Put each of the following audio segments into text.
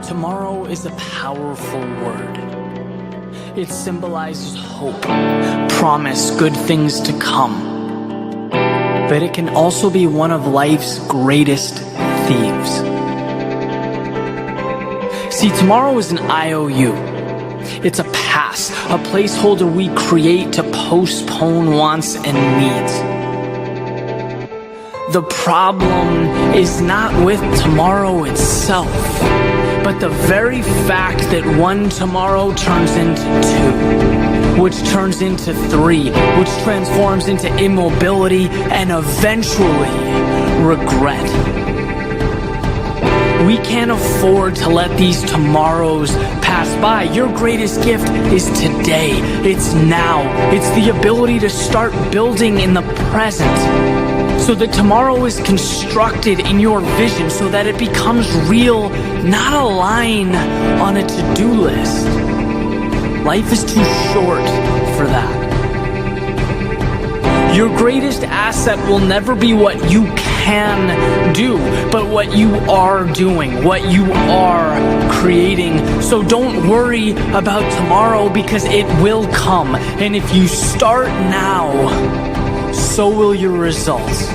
Tomorrow is a powerful word. It symbolizes hope, promise, good things to come. But it can also be one of life's greatest thieves. See, tomorrow is an IOU. It's a pass, a placeholder we create to postpone wants and needs. The problem is not with tomorrow itself, but the very fact that one tomorrow turns into two, which turns into three, which transforms into immobility and eventually regret. We can't afford to let these tomorrows pass by. Your greatest gift is today. It's now. It's the ability to start building in the present, so that tomorrow is constructed in your vision, so that it becomes real, not a line on a to-do list. Life is too short for that. Your greatest asset will never be what you can do, but what you are doing, what you are creating. So don't worry about tomorrow, because it will come. And if you start now, so will your results.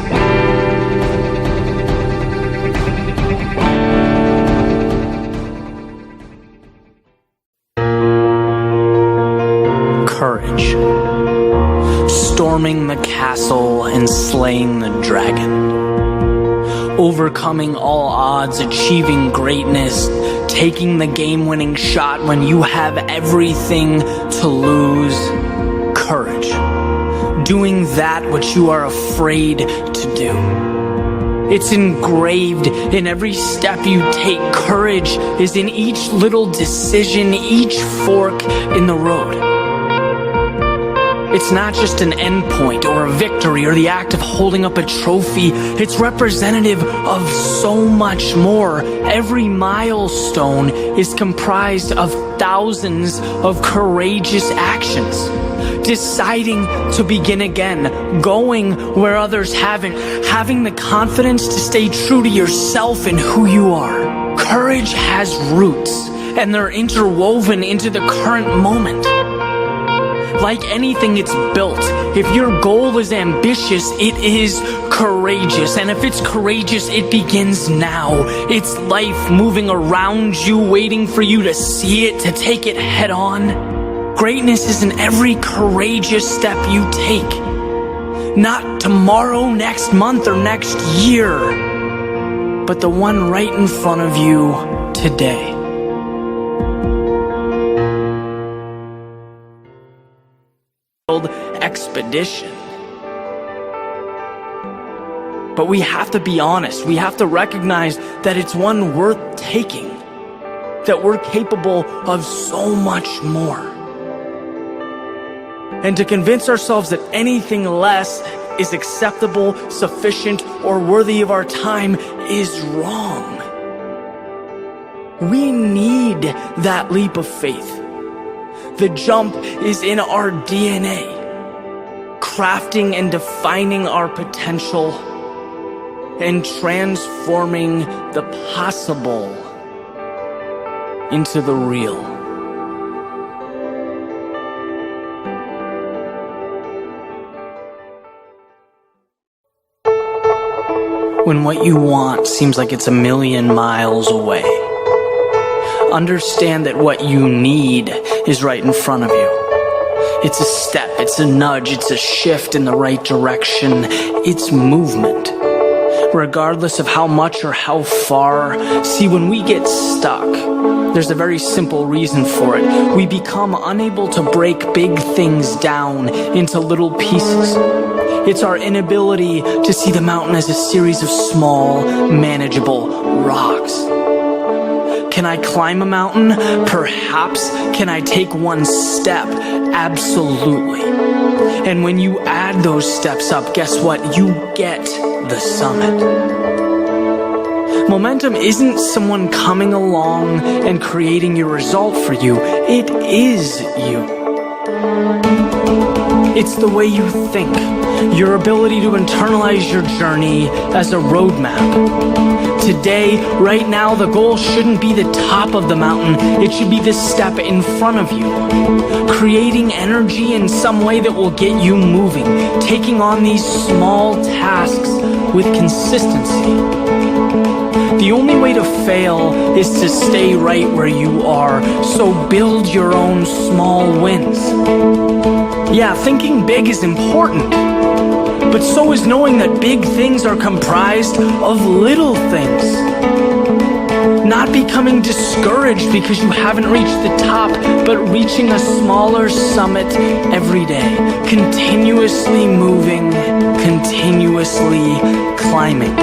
Courage. Storming the castle and slaying the dragon. Overcoming all odds, achieving greatness, taking the game-winning shot when you have everything to lose. Courage. Doing that which you are afraid to do. It's engraved in every step you take. Courage is in each little decision, each fork in the road. It's not just an endpoint or a victory or the act of holding up a trophy. It's representative of so much more. Every milestone is comprised of thousands of courageous actions. Deciding to begin again, going where others haven't, having the confidence to stay true to yourself and who you are. Courage has roots, and they're interwoven into the current moment. Like anything, it's built. If your goal is ambitious, it is courageous. And if it's courageous, it begins now. It's life moving around you, waiting for you to see it, to take it head on. Greatness is in every courageous step you take. Not tomorrow, next month, or next year, but the one right in front of you today. Expedition. But we have to be honest. We have to recognize that it's one worth taking, that we're capable of so much more. And to convince ourselves that anything less is acceptable, sufficient, or worthy of our time is wrong. We need that leap of faith. The jump is in our DNA, crafting and defining our potential and transforming the possible into the real. When what you want seems like it's a million miles away, understand that what you need is right in front of you. It's a step, it's a nudge, it's a shift in the right direction. It's movement. Regardless of how much or how far. See, when we get stuck, there's a very simple reason for it. We become unable to break big things down into little pieces. It's our inability to see the mountain as a series of small, manageable rocks. Can I climb a mountain? Perhaps. Can I take one step? Absolutely. And when you add those steps up, guess what? You get the summit. Momentum isn't someone coming along and creating your result for you. It is you. It's the way you think, your ability to internalize your journey as a roadmap. Today, right now, the goal shouldn't be the top of the mountain. It should be the step in front of you. Creating energy in some way that will get you moving. Taking on these small tasks with consistency. The only way to fail is to stay right where you are. So build your own small wins. Yeah, thinking big is important, but so is knowing that big things are comprised of little things. Not becoming discouraged because you haven't reached the top, but reaching a smaller summit every day. Continuously moving, continuously climbing.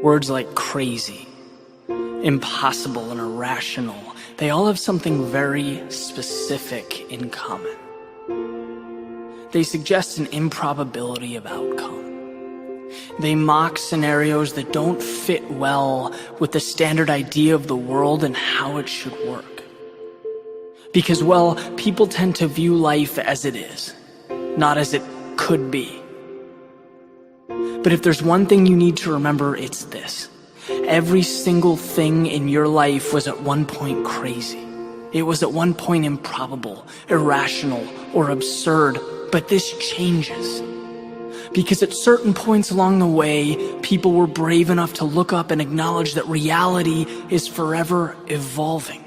Words like crazy, impossible, and irrational, they all have something very specific in common. They suggest an improbability of outcome. They mock scenarios that don't fit well with the standard idea of the world and how it should work. Because, well, people tend to view life as it is, not as it could be. But if there's one thing you need to remember, it's this. Every single thing in your life was at one point crazy. It was at one point improbable, irrational, or absurd, but this changes. Because at certain points along the way, people were brave enough to look up and acknowledge that reality is forever evolving.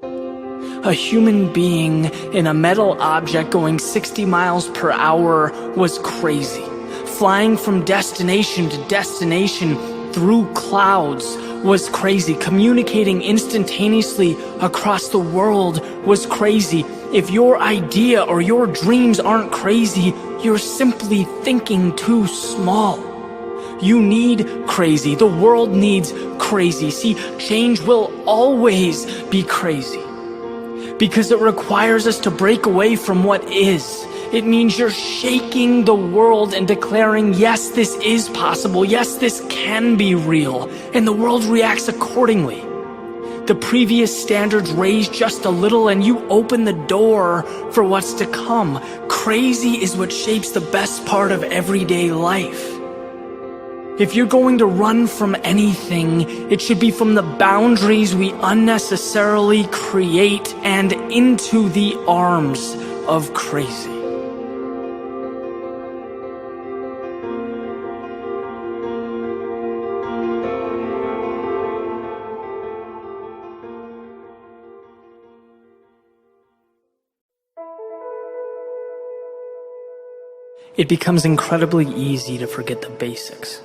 A human being in a metal object going 60 miles per hour was crazy. Flying from destination to destination through clouds was crazy. Communicating instantaneously across the world was crazy. If your idea or your dreams aren't crazy, you're simply thinking too small. You need crazy. The world needs crazy. See, change will always be crazy because it requires us to break away from what is. It means you're shaking the world and declaring, yes, this is possible. Yes, this can be real. And the world reacts accordingly. The previous standards raise just a little and you open the door for what's to come. Crazy is what shapes the best part of everyday life. If you're going to run from anything, it should be from the boundaries we unnecessarily create and into the arms of crazy. It becomes incredibly easy to forget the basics,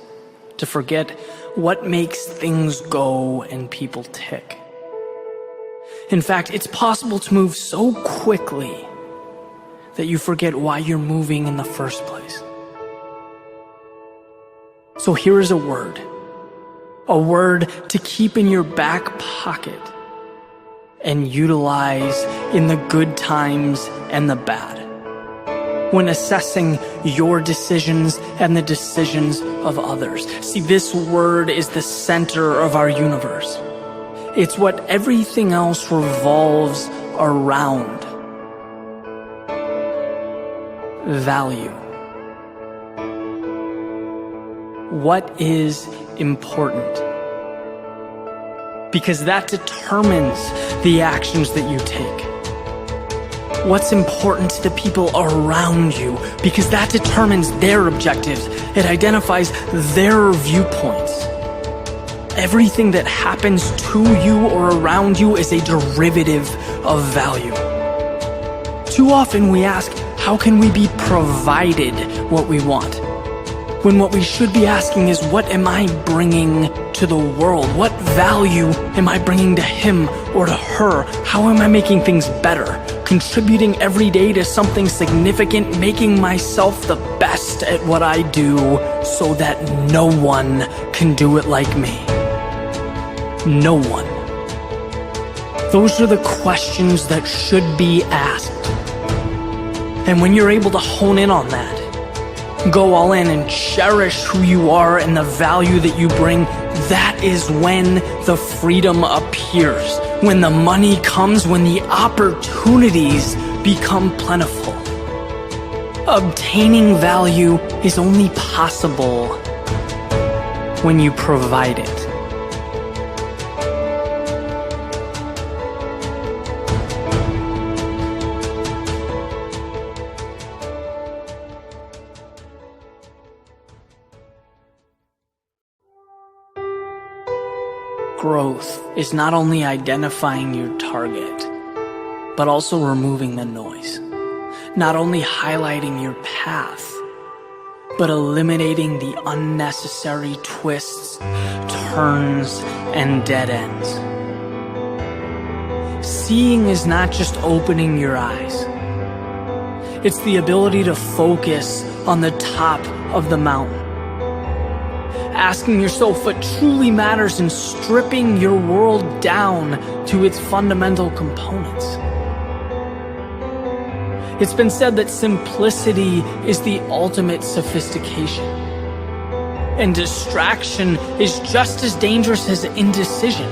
to forget what makes things go and people tick. In fact, it's possible to move so quickly that you forget why you're moving in the first place. So here is a word to keep in your back pocket and utilize in the good times and the bad, when assessing your decisions and the decisions of others. See, this word is the center of our universe. It's what everything else revolves around. Value. What is important? Because that determines the actions that you take. What's important to the people around you, because that determines their objectives. It identifies their viewpoints. Everything that happens to you or around you is a derivative of value. Too often we ask, how can we be provided what we want? When what we should be asking is, what am I bringing to the world? What value am I bringing to him or to her? How am I making things better? Contributing every day to something significant, making myself the best at what I do so that no one can do it like me. No one. Those are the questions that should be asked. And when you're able to hone in on that, Go all in and cherish who you are and the value that you bring. That is when the freedom appears, when the money comes, when the opportunities become plentiful. Obtaining value is only possible when you provide it. Growth is not only identifying your target, but also removing the noise. Not only highlighting your path, but eliminating the unnecessary twists, turns, and dead ends. Seeing is not just opening your eyes. It's the ability to focus on the top of the mountain. Asking yourself what truly matters and stripping your world down to its fundamental components. It's been said that simplicity is the ultimate sophistication. And distraction is just as dangerous as indecision,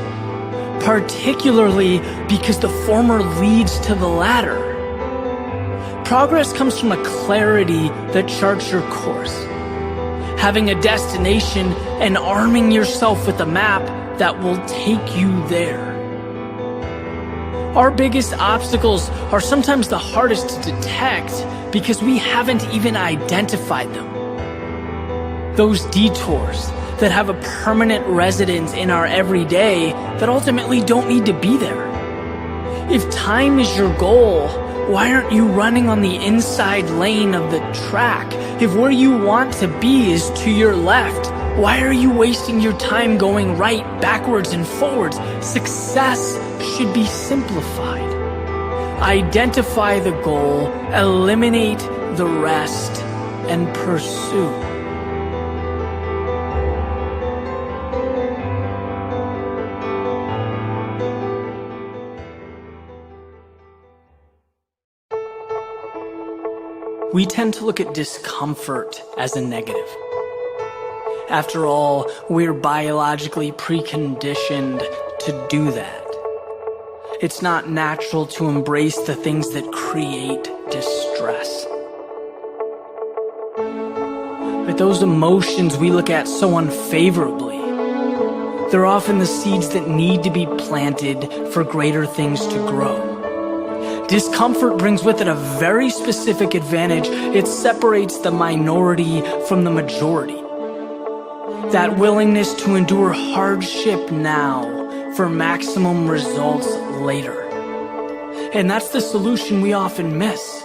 particularly because the former leads to the latter. Progress comes from a clarity that charts your course. Having a destination and arming yourself with a map that will take you there. Our biggest obstacles are sometimes the hardest to detect because we haven't even identified them. Those detours that have a permanent residence in our everyday that ultimately don't need to be there. If time is your goal, why aren't you running on the inside lane of the track? If where you want to be is to your left, why are you wasting your time going right, backwards, and forwards? Success should be simplified. Identify the goal, eliminate the rest, and pursue. We tend to look at discomfort as a negative. After all, we're biologically preconditioned to do that. It's not natural to embrace the things that create distress. But those emotions we look at so unfavorably, they're often the seeds that need to be planted for greater things to grow. Discomfort brings with it a very specific advantage. It separates the minority from the majority. That willingness to endure hardship now for maximum results later. And that's the solution we often miss,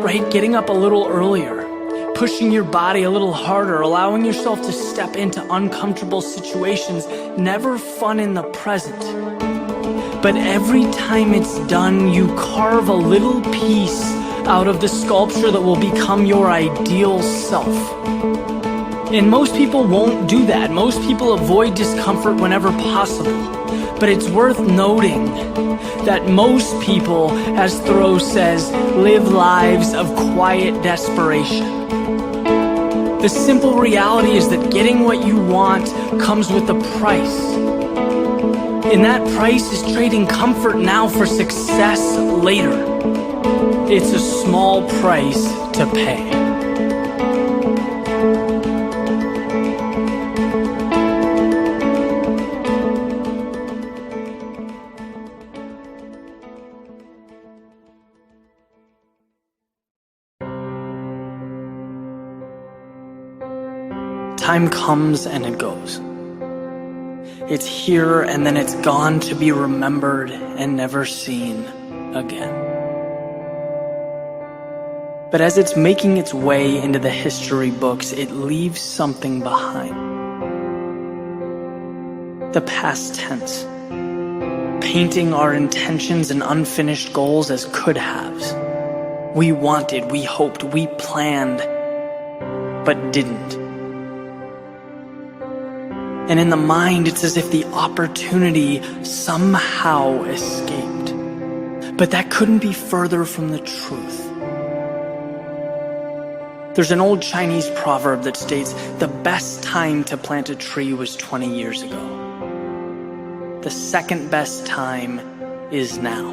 right? Getting up a little earlier, pushing your body a little harder, allowing yourself to step into uncomfortable situations, never fun in the present. But every time it's done, you carve a little piece out of the sculpture that will become your ideal self. And most people won't do that. Most people avoid discomfort whenever possible. But it's worth noting that most people, as Thoreau says, live lives of quiet desperation. The simple reality is that getting what you want comes with a price. And that price is trading comfort now for success later. It's a small price to pay. Time comes and it goes. It's here and then it's gone to be remembered and never seen again. But as it's making its way into the history books, it leaves something behind. The past tense, painting our intentions and unfinished goals as could-haves. We wanted, we hoped, we planned, but didn't. And in the mind, it's as if the opportunity somehow escaped. But that couldn't be further from the truth. There's an old Chinese proverb that states, the best time to plant a tree was 20 years ago. The second best time is now.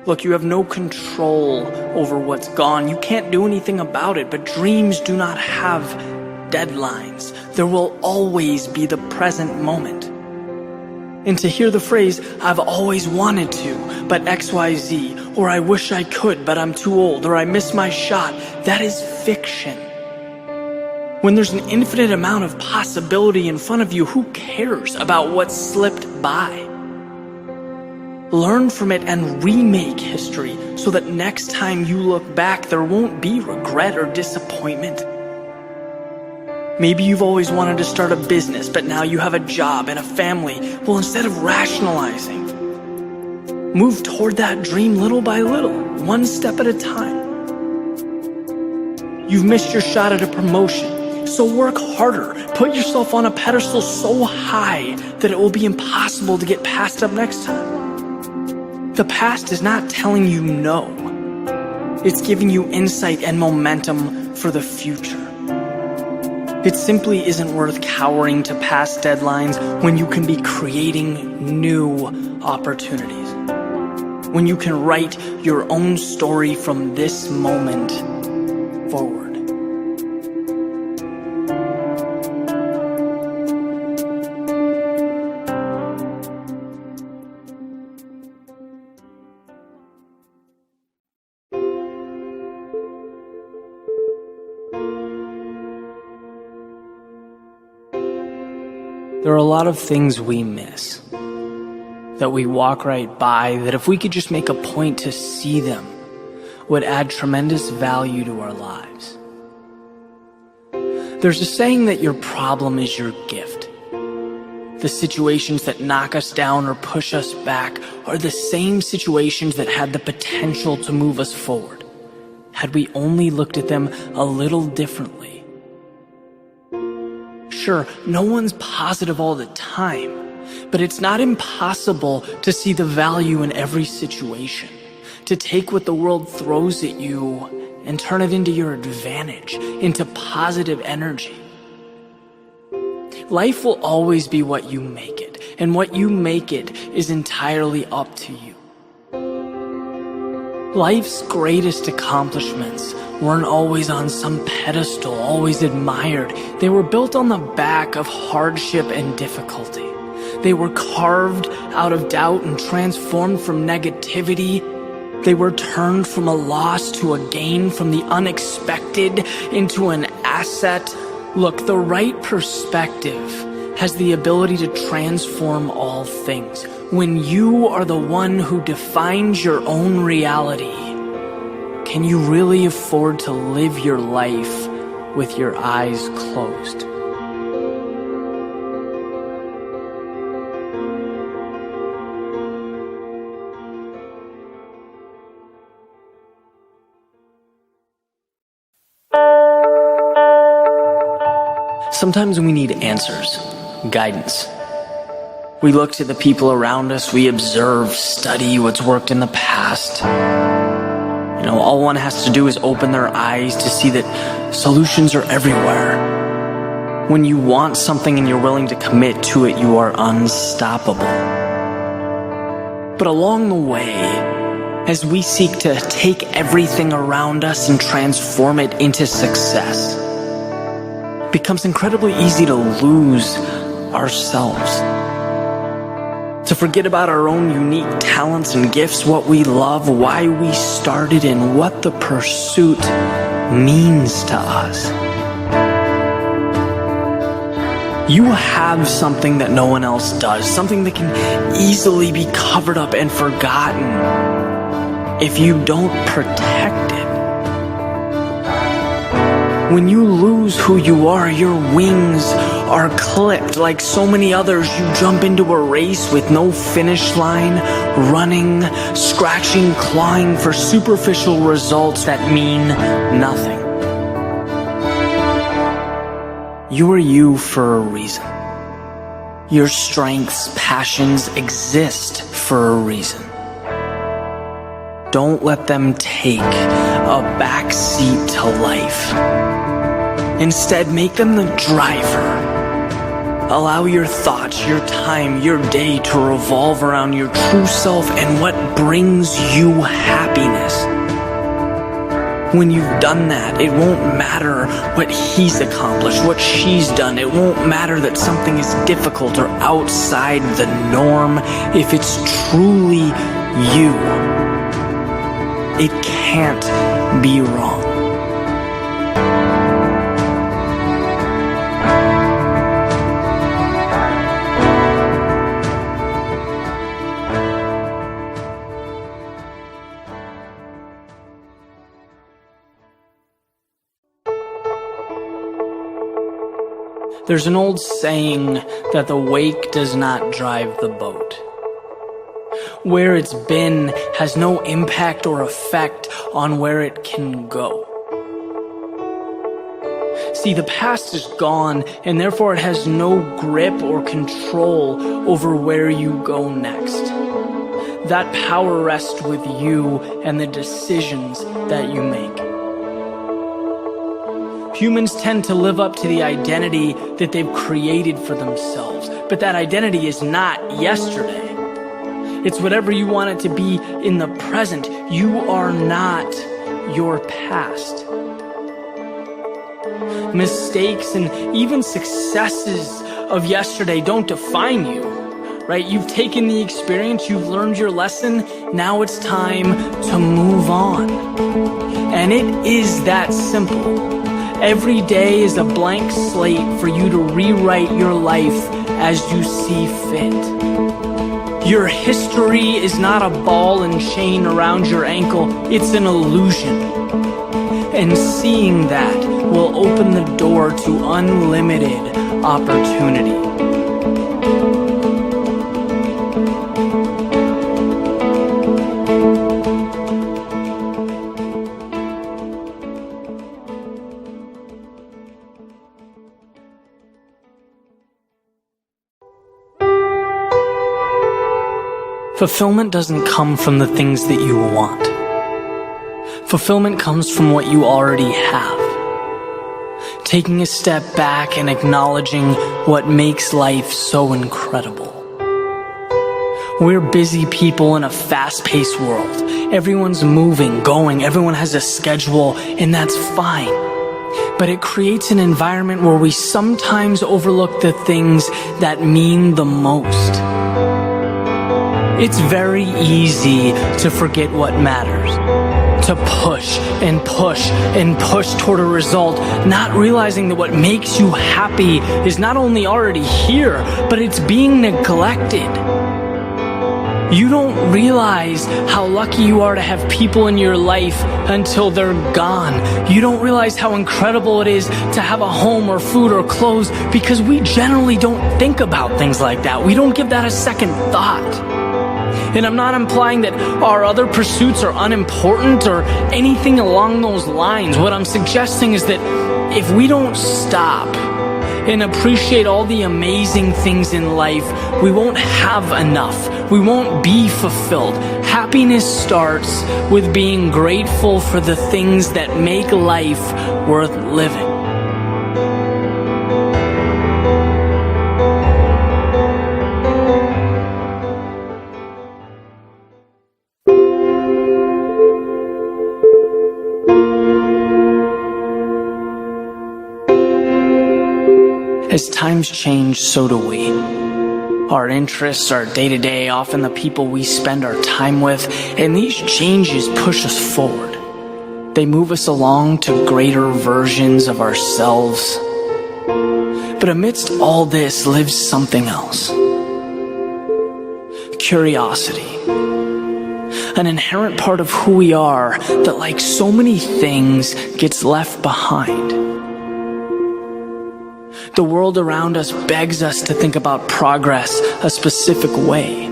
Look, you have no control over what's gone. You can't do anything about it, but dreams do not have deadlines. There will always be the present moment. And to hear the phrase, I've always wanted to, but XYZ, or I wish I could, but I'm too old, or I missed my shot, that is fiction. When there's an infinite amount of possibility in front of you, who cares about what slipped by? Learn from it and remake history so that next time you look back, there won't be regret or disappointment. Maybe you've always wanted to start a business, but now you have a job and a family. Well, instead of rationalizing, move toward that dream little by little, one step at a time. You've missed your shot at a promotion, so work harder. Put yourself on a pedestal so high that it will be impossible to get passed up next time. The past is not telling you no. It's giving you insight and momentum for the future. It simply isn't worth cowering to past deadlines when you can be creating new opportunities. When you can write your own story from this moment forward. There are a lot of things we miss, that we walk right by, that if we could just make a point to see them, would add tremendous value to our lives. There's a saying that your problem is your gift. The situations that knock us down or push us back are the same situations that had the potential to move us forward, had we only looked at them a little differently. Sure, no one's positive all the time, but it's not impossible to see the value in every situation, to take what the world throws at you and turn it into your advantage, into positive energy. Life will always be what you make it, and what you make it is entirely up to you. Life's greatest accomplishments weren't always on some pedestal, always admired. They were built on the back of hardship and difficulty. They were carved out of doubt and transformed from negativity. They were turned from a loss to a gain, from the unexpected into an asset. Look, the right perspective has the ability to transform all things. When you are the one who defines your own reality, can you really afford to live your life with your eyes closed? Sometimes we need answers, guidance. We look to the people around us, we observe, study what's worked in the past. All one has to do is open their eyes to see that solutions are everywhere. When you want something and you're willing to commit to it, you are unstoppable. But along the way, as we seek to take everything around us and transform it into success, it becomes incredibly easy to lose ourselves. To forget about our own unique talents and gifts, what we love, why we started, and what the pursuit means to us. You have something that no one else does, something that can easily be covered up and forgotten if you don't protect it. When you lose who you are, your wings are clipped. Like so many others, you jump into a race with no finish line, running, scratching, clawing for superficial results that mean nothing. You are you for a reason. Your strengths, passions exist for a reason. don't let them take a back seat to life. Instead, make them the driver. Allow your thoughts, your time, your day to revolve around your true self and what brings you happiness. When you've done that, it won't matter what he's accomplished, what she's done. It won't matter that something is difficult or outside the norm. If it's truly you, it can't be wrong. There's an old saying that the wake does not drive the boat. Where it's been has no impact or effect on where it can go. See, the past is gone, and therefore it has no grip or control over where you go next. That power rests with you and the decisions that you make. Humans tend to live up to the identity that they've created for themselves, but that identity is not yesterday. It's whatever you want it to be in the present. You are not your past. Mistakes and even successes of yesterday don't define you, right? You've taken the experience, you've learned your lesson, now it's time to move on. And it is that simple. Every day is a blank slate for you to rewrite your life as you see fit. Your history is not a ball and chain around your ankle, it's an illusion. And seeing that will open the door to unlimited opportunity. Fulfillment doesn't come from the things that you want. Fulfillment comes from what you already have. Taking a step back and acknowledging what makes life so incredible. We're busy people in a fast-paced world. Everyone's moving, going, everyone has a schedule, and that's fine. But it creates an environment where we sometimes overlook the things that mean the most. It's very easy to forget what matters, to push and push and push toward a result, not realizing that what makes you happy is not only already here, but it's being neglected. You don't realize how lucky you are to have people in your life until they're gone. You don't realize how incredible it is to have a home or food or clothes, because we generally don't think about things like that. We don't give that a second thought. And I'm not implying that our other pursuits are unimportant or anything along those lines. What I'm suggesting is that if we don't stop and appreciate all the amazing things in life, we won't have enough. We won't be fulfilled. Happiness starts with being grateful for the things that make life worth living. As times change, so do we. Our interests, our day-to-day, often the people we spend our time with, and these changes push us forward. They move us along to greater versions of ourselves. But amidst all this lives something else. Curiosity. An inherent part of who we are that, like so many things, gets left behind. The world around us begs us to think about progress a specific way.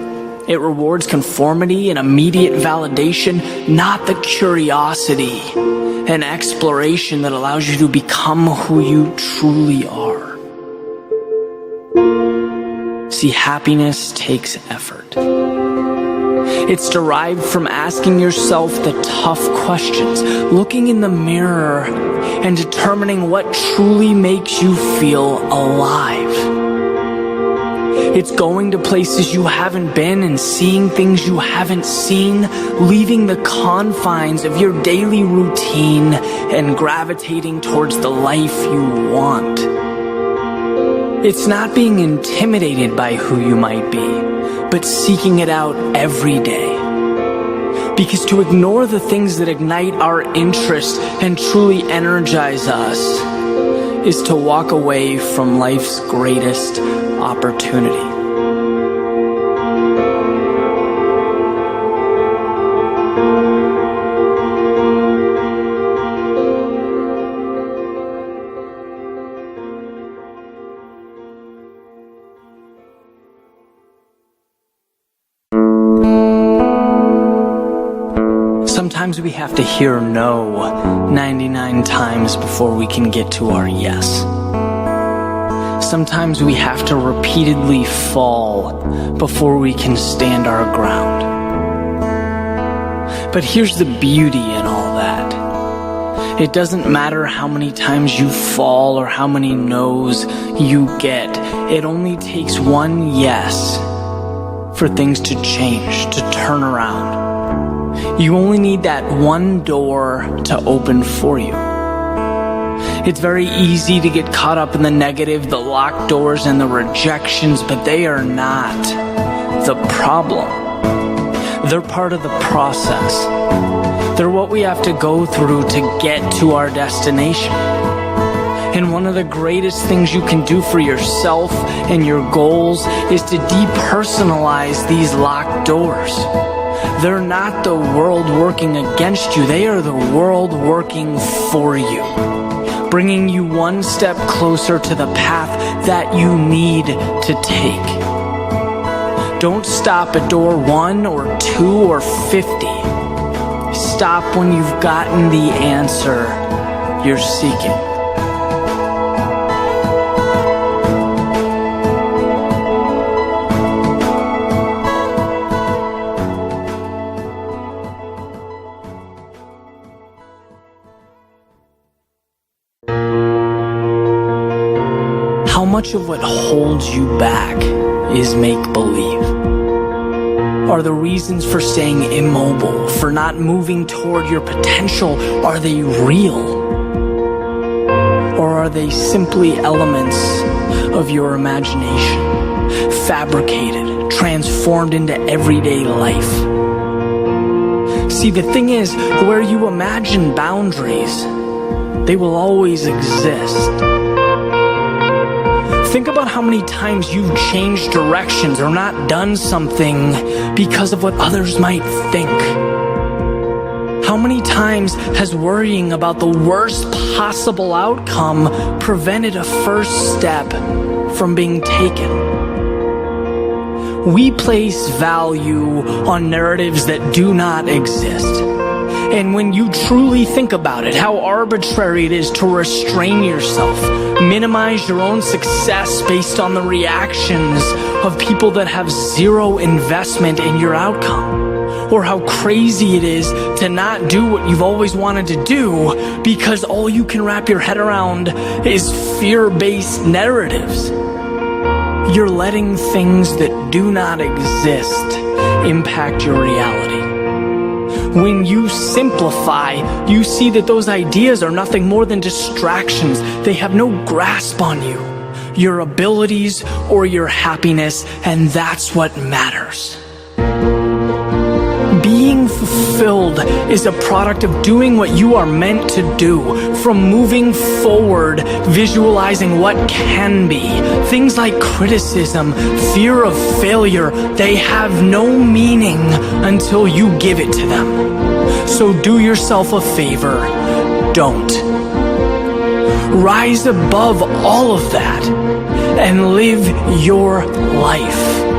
It rewards conformity and immediate validation, not the curiosity and exploration that allows you to become who you truly are. See, happiness takes effort. It's derived from asking yourself the tough questions, looking in the mirror, and determining what truly makes you feel alive. It's going to places you haven't been and seeing things you haven't seen, leaving the confines of your daily routine and gravitating towards the life you want. It's not being intimidated by who you might be, but seeking it out every day. Because to ignore the things that ignite our interest and truly energize us is to walk away from life's greatest opportunity. Sometimes we have to hear no 99 times before we can get to our yes. Sometimes we have to repeatedly fall before we can stand our ground. But here's the beauty in all that. It doesn't matter how many times you fall or how many no's you get. It only takes one yes for things to change, to turn around. You only need that one door to open for you. It's very easy to get caught up in the negative, the locked doors, and the rejections, but they are not the problem. They're part of the process. They're what we have to go through to get to our destination. And one of the greatest things you can do for yourself and your goals is to depersonalize these locked doors. They're not the world working against you. They are the world working for you, bringing you one step closer to the path that you need to take. Don't stop at door 1 or 2 or 50. Stop when you've gotten the answer you're seeking. How much of what holds you back is make-believe? Are the reasons for staying immobile, for not moving toward your potential, are they real? Or are they simply elements of your imagination, fabricated, transformed into everyday life? See, the thing is, where you imagine boundaries, they will always exist. Think about how many times you've changed directions or not done something because of what others might think. How many times has worrying about the worst possible outcome prevented a first step from being taken? We place value on narratives that do not exist. And when you truly think about it, how arbitrary it is to restrain yourself, minimize your own success based on the reactions of people that have zero investment in your outcome, or how crazy it is to not do what you've always wanted to do because all you can wrap your head around is fear-based narratives. You're letting things that do not exist impact your reality. When you simplify, you see that those ideas are nothing more than distractions. They have no grasp on you, your abilities, or your happiness, and that's what matters. Being fulfilled is a product of doing what you are meant to do, from moving forward, visualizing what can be. Things like criticism, fear of failure, they have no meaning until you give it to them. So do yourself a favor, don't. Rise above all of that and live your life.